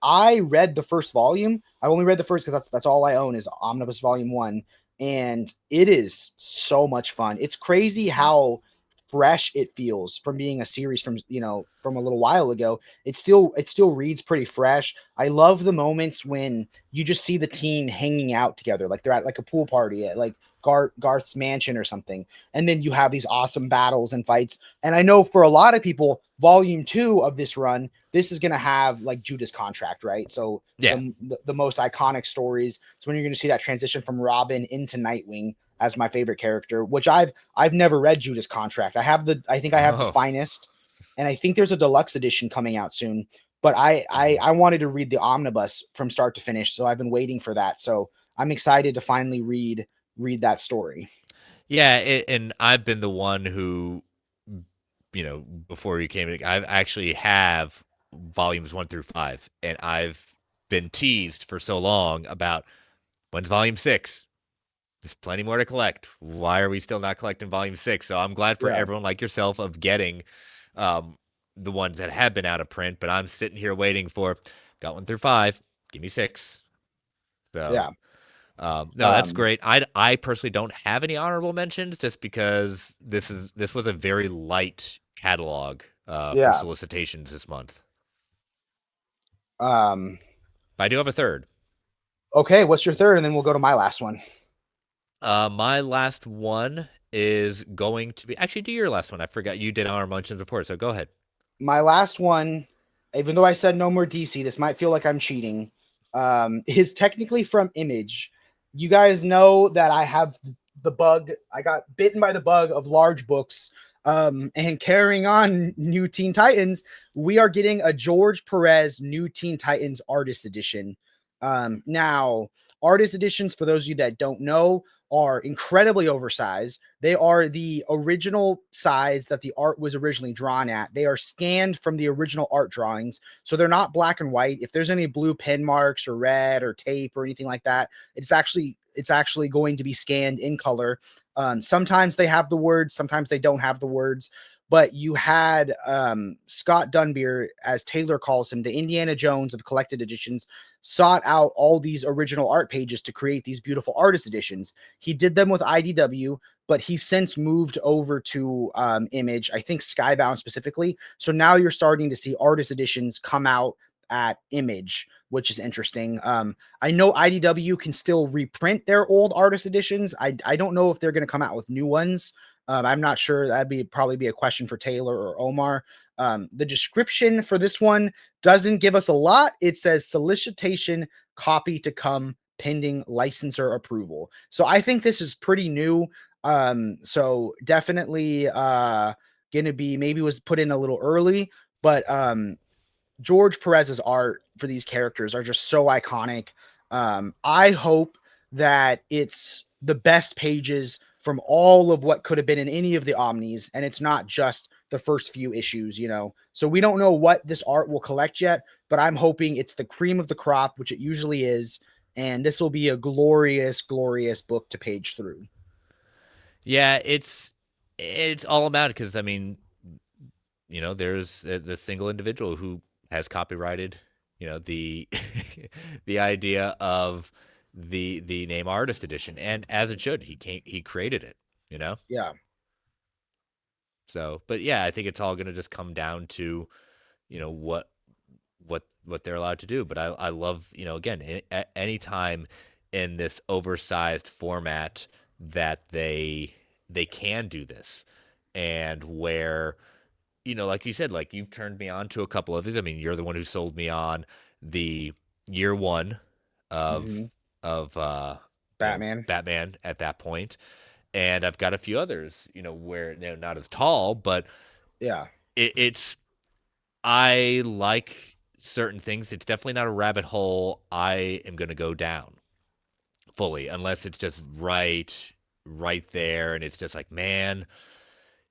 I read the first volume. I only read the first because that's all I own is Omnibus Volume 1, and it is so much fun. It's crazy how fresh it feels from being a series from a little while ago. It still reads pretty fresh. I love the moments when you just see the team hanging out together, like they're at like a pool party at like Garth's mansion or something, and then you have these awesome battles and fights. And I know for a lot of people, volume 2 of this run, this is going to have like Judas Contract, right? So Yeah. the most iconic stories. So when you're going to see that transition from Robin into Nightwing as my favorite character, which I've never read Judas Contract. I think I have the Oh. finest, and I think there's a deluxe edition coming out soon. But I wanted to read the omnibus from start to finish, so I've been waiting for that. So I'm excited to finally read that story. Yeah, and I've been the one who, before you came in, I actually have volumes one through five, and I've been teased for so long about when's volume six. There's plenty more to collect. Why are we still not collecting volume six? So I'm glad for Yeah, everyone like yourself of getting um, the ones that have been out of print, but I'm sitting here waiting for got one through five. Give me six. So yeah, no, that's um, great. I personally don't have any honorable mentions just because this was a very light catalog for yeah. solicitations this month. Um, But I do have a third. okay, what's your third, and then we'll go to my last one. My last one is going to be actually do your last one. I forgot you did honorable mentions before, so go ahead. My last one, even though I said no more DC, this might feel like I'm cheating, is technically from Image. You guys know that I have the bug. I got bitten by the bug of large books. And carrying on New Teen Titans, we are getting a George Perez New Teen Titans Artist Edition. Now, Artist Editions, for those of you that don't know, are incredibly oversized. They are the original size that the art was originally drawn at. They are scanned from the original art drawings. So they're not black and white. If there's any blue pen marks or red or tape or anything like that, it's actually going to be scanned in color. Sometimes they have the words, sometimes they don't have the words. But you had Scott Dunbier, as Taylor calls him, the Indiana Jones of collected editions, sought out all these original art pages to create these beautiful artist editions. He did them with IDW, but he's since moved over to Image, I think Skybound specifically. So now you're starting to see artist editions come out at Image, which is interesting. I know IDW can still reprint their old artist editions. I don't know if they're going to come out with new ones. I'm not sure. That'd probably be a question for Taylor or Omar. The description for this one doesn't give us a lot. It says solicitation copy to come pending licensor approval. So I think this is pretty new. So definitely gonna be, maybe was put in a little early, but George Perez's art for these characters are just so iconic. I hope that it's the best pages from all of what could have been in any of the Omnis, and it's not just the first few issues, you know. So we don't know what this art will collect yet, but I'm hoping it's the cream of the crop, which it usually is, and this will be a glorious, glorious book to page through. Yeah, it's all about it because I mean, you know, there's the single individual who has copyrighted, you know, the the idea of the name artist edition, and as it should, he created it, you know. Yeah. So, but yeah, I think it's all going to just come down to, you know, what they're allowed to do. But I love, you know, again, any time in this oversized format that they can do this, and where, you know, like you said, like you've turned me on to a couple of these. I mean, you're the one who sold me on the year one of Mm-hmm. of you know, Batman. Batman at that point, and I've got a few others, you know, where they're not as tall, but Yeah. it's I like certain things. It's definitely not a rabbit hole I am going to go down fully unless it's just right there, and it's just like, man,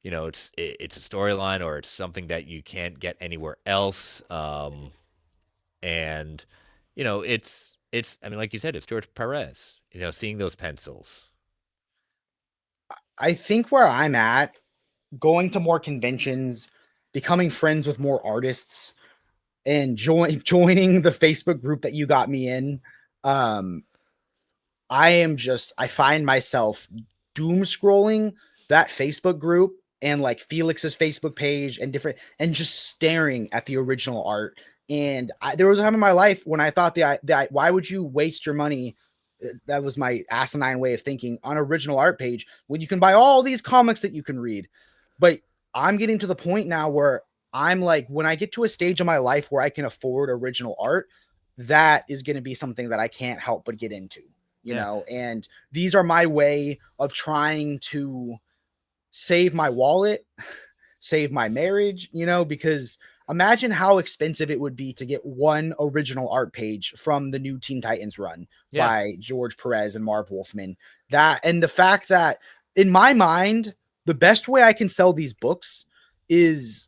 you know, it's a storyline or it's something that you can't get anywhere else. And you know, it's I mean, like you said, it's George Perez. You know, seeing those pencils. I think where I'm at, going to more conventions, becoming friends with more artists, and joining the Facebook group that you got me in. Um, I find myself doom scrolling that Facebook group and like Felix's Facebook page and different, and just staring at the original art. And there was a time in my life when I thought that why would you waste your money? That was my asinine way of thinking, on original art page when you can buy all these comics that you can read. But I'm getting to the point now where I'm like, when I get to a stage in my life where I can afford original art, that is going to be something that I can't help but get into, you Yeah. know. And these are my way of trying to save my wallet, save my marriage, you know, because imagine how expensive it would be to get one original art page from the new Teen Titans run Yeah. by George Perez and Marv Wolfman. That, and the fact that in my mind, the best way I can sell these books is,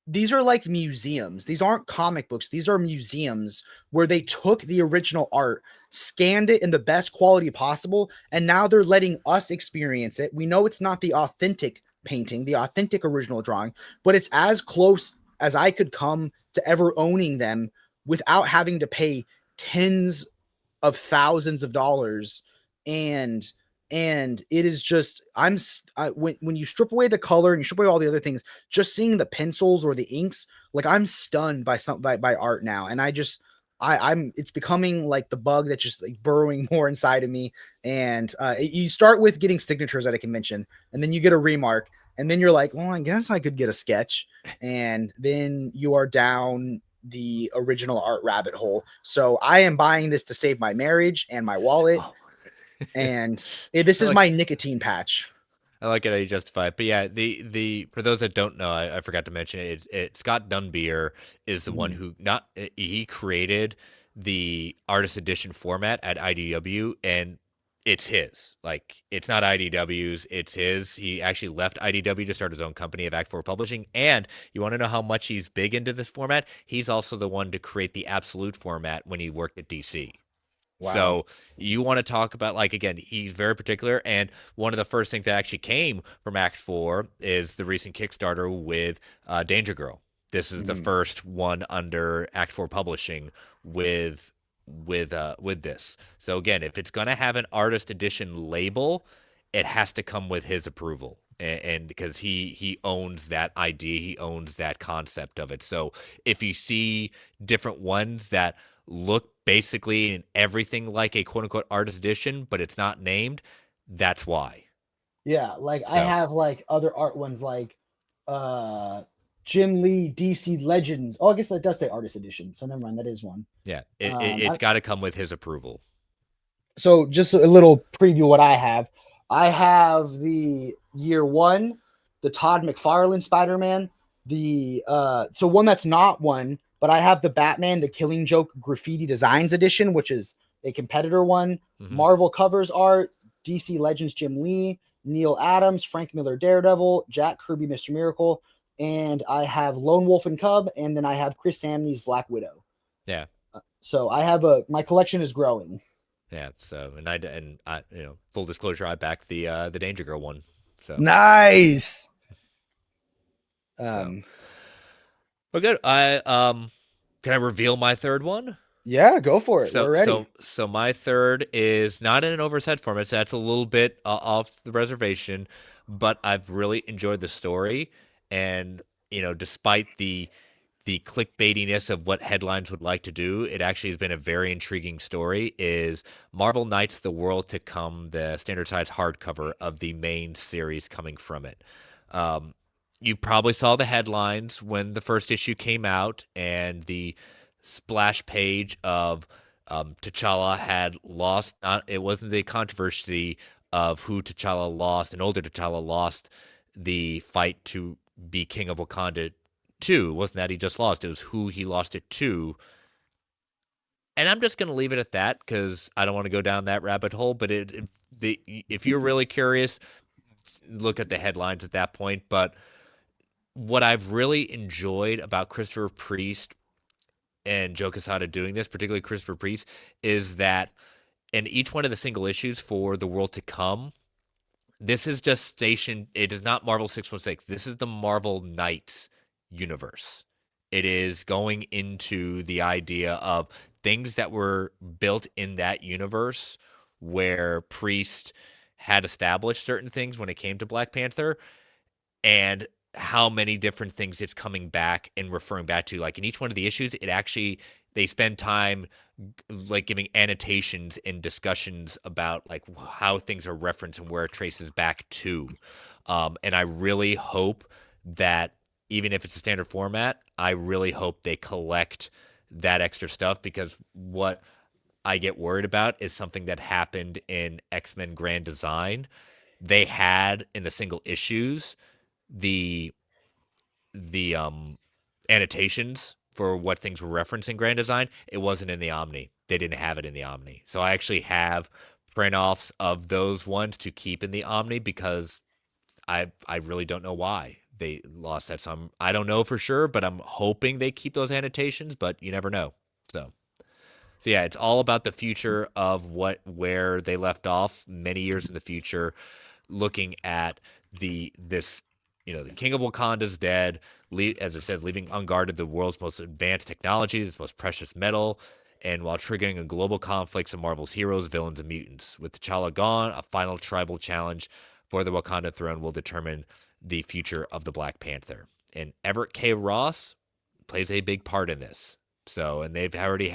these are like museums. These aren't comic books. These are museums where they took the original art, scanned it in the best quality possible, and now they're letting us experience it. We know it's not the authentic painting, the authentic original drawing, but it's as close as I could come to ever owning them without having to pay tens of thousands of dollars. And it is just, when you strip away the color and you strip away all the other things, just seeing the pencils or the inks, like I'm stunned by by art now. And I'm it's becoming like the bug that's just like burrowing more inside of me. And you start with getting signatures at a convention, and then you get a remark, And then you're like, well, I guess I could get a sketch. And then you are down the original art rabbit hole. So I am buying this to save my marriage and my wallet. Oh. And this is my nicotine patch. I like it how you justify it. But yeah, the for those that don't know, I forgot to mention it. Scott Dunbier is the one who he created the artist edition format at IDW, and it's his. Like, it's not IDW's, it's his. He actually left IDW to start his own company of Act 4 Publishing. And you want to know how much he's big into this format? He's also the one to create the Absolute format when he worked at DC. Wow. So you want to talk about, like, again, he's very particular. And one of the first things that actually came from Act 4 is the recent Kickstarter with Danger Girl. This is the first one under Act 4 Publishing with this. So again, if it's going to have an artist edition label, it has to come with his approval. And because he owns that idea, he owns that concept of it. So if you see different ones that look basically in everything like a quote-unquote artist edition, but it's not named, that's why. Yeah, like I have like other art ones like Jim Lee DC Legends. Oh, I guess that does say artist edition, so never mind, that is one. Yeah, it's got to come with his approval. So just a little preview what I have. I have the year 1, the Todd McFarlane Spider-Man, the so one that's not one, but I have the Batman the Killing Joke Graffiti Designs edition, which is a competitor one. Marvel covers art, DC Legends Jim Lee, Neil Adams, Frank Miller Daredevil, Jack Kirby Mr. Miracle, and I have Lone Wolf and Cub, and then I have Chris Samney's Black Widow. Yeah. So I have my collection is growing. Yeah. So and I full disclosure, I backed the Danger Girl one. So nice. Well, good. Can I reveal my third one? Yeah, go for it. We're ready. So my third is not in an oversized format. So that's a little bit off the reservation, but I've really enjoyed the story. And, despite the clickbaitiness of what headlines would like to do, it actually has been a very intriguing story, is Marvel Knights The World to Come, the standard size hardcover of the main series coming from it. You probably saw the headlines when the first issue came out, and the splash page of T'Challa had lost. It wasn't the controversy of who T'Challa lost, and older T'Challa lost the fight to be King of Wakanda 2. It wasn't that he just lost, it was who he lost it to. And I'm just going to leave it at that because I don't want to go down that rabbit hole. But if you're really curious, look at the headlines at that point. But what I've really enjoyed about Christopher Priest and Joe Quesada doing this, particularly Christopher Priest, is that in each one of the single issues for The World to Come, this is just stationed. It is not Marvel 616. This is the Marvel Knights universe. It is going into the idea of things that were built in that universe where Priest had established certain things when it came to Black Panther, and how many different things it's coming back and referring back to. Like in each one of the issues, they spend time like giving annotations and discussions about like how things are referenced and where it traces back to. And I really hope that even if it's a standard format, I really hope they collect that extra stuff, because what I get worried about is something that happened in X-Men Grand Design. They had in the single issues the annotations for what things were referenced in Grand Design. It wasn't in the Omni. They didn't have it in the Omni. So I actually have print-offs of those ones to keep in the Omni, because I really don't know why they lost that. So I don't know for sure, but I'm hoping they keep those annotations, but you never know. So yeah, it's all about the future of where they left off many years in the future, looking at the King of Wakanda's dead, as I said, leaving unguarded the world's most advanced technology, its most precious metal, and while triggering a global conflict of Marvel's heroes, villains, and mutants. With T'Challa gone, a final tribal challenge for the Wakanda throne will determine the future of the Black Panther. And Everett K. Ross plays a big part in this. So, and they've already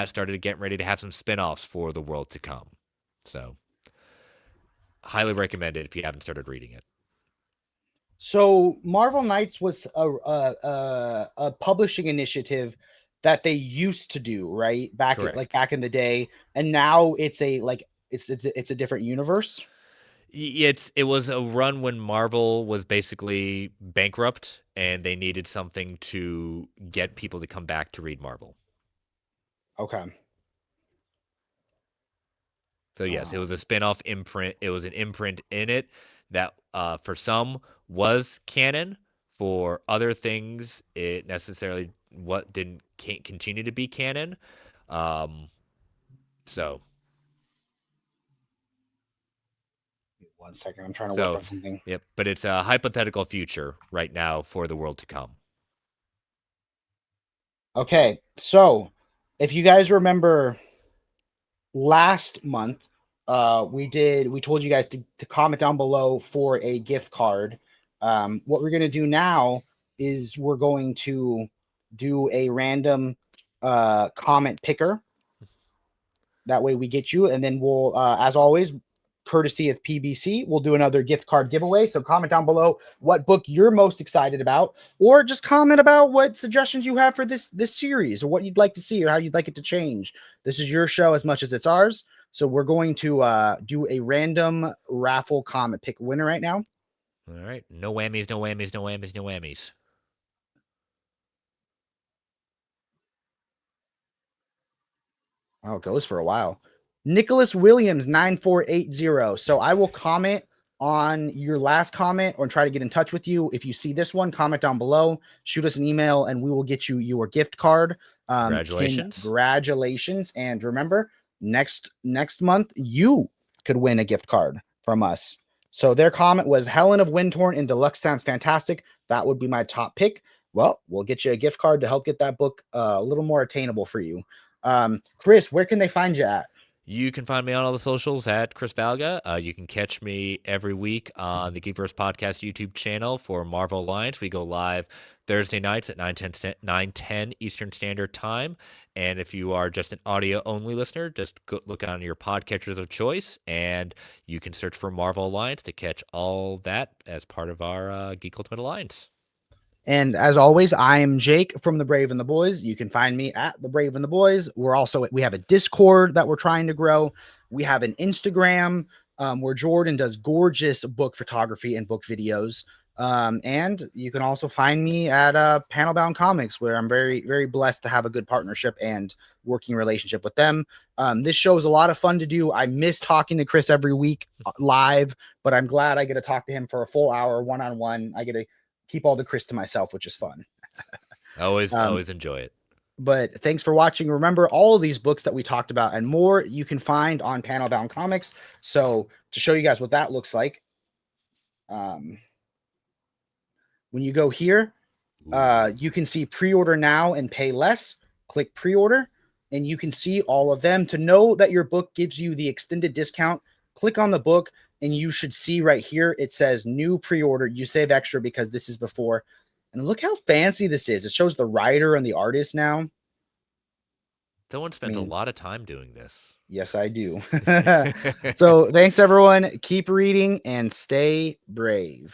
started getting ready to have some spinoffs for The World to Come. So, highly recommend it if you haven't started reading it. So Marvel Knights was a publishing initiative that they used to do, right? Correct. Back in the day, and now it's a like it's a different universe. It was a run when Marvel was basically bankrupt and they needed something to get people to come back to read Marvel. Okay. So yes, it was a spin-off imprint. It was an imprint in it that for some was canon. For other things, it necessarily can't continue to be canon. Um, so 1 second, I'm trying to work so on something. yep, but it's a hypothetical future right now for the world to come. Okay, so if you guys remember last month, we told you guys to comment down below for a gift card. What we're gonna do now is we're going to do a random comment picker. That way we get you, and then we'll, as always, courtesy of PBC, we'll do another gift card giveaway. So comment down below what book you're most excited about, or just comment about what suggestions you have for this series, or what you'd like to see, or how you'd like it to change. This is your show as much as it's ours. So we're going to do a random raffle comment pick winner right now. All right, no whammies, no whammies, no whammies, no whammies. Oh, it goes for a while. Nicholas Williams 9480. So I will comment on your last comment or try to get in touch with you. If you see this one, comment down below, shoot us an email, and we will get you your gift card. Congratulations. Congratulations. And remember, next month, you could win a gift card from us. So their comment was Helen of Windhorn in Deluxe sounds fantastic. That would be my top pick. Well, we'll get you a gift card to help get that book a little more attainable for you. Chris, where can they find you at? You can find me on all the socials at Chris Balga. You can catch me every week on the Geekverse Podcast YouTube channel for Marvel Alliance. We go live Thursday nights at 9:10 Eastern Standard Time. And if you are just an audio-only listener, just go look on your podcatchers of choice, and you can search for Marvel Alliance to catch all that as part of our Geek Ultimate Alliance. And as always, I am Jake from The Brave and the Boys. You can find me at The Brave and the Boys. We have a Discord that we're trying to grow. We have an Instagram where Jordan does gorgeous book photography and book videos. And you can also find me at Panelbound Comics, where I'm very, very blessed to have a good partnership and working relationship with them. This show is a lot of fun to do. I miss talking to Chris every week live, but I'm glad I get to talk to him for a full hour one-on-one. I get to keep all the Chris to myself, which is fun. Always enjoy it. But thanks for watching. Remember, all of these books that we talked about and more you can find on Panelbound Comics. So to show you guys what that looks like, when you go here, you can see pre-order now and pay less. Click pre-order, and you can see all of them. To know that your book gives you the extended discount, click on the book, and you should see right here, it says new pre-order. You save extra because this is before. And look how fancy this is. It shows the writer and the artist now. Someone spent a lot of time doing this. Yes, I do. So thanks, everyone. Keep reading and stay brave.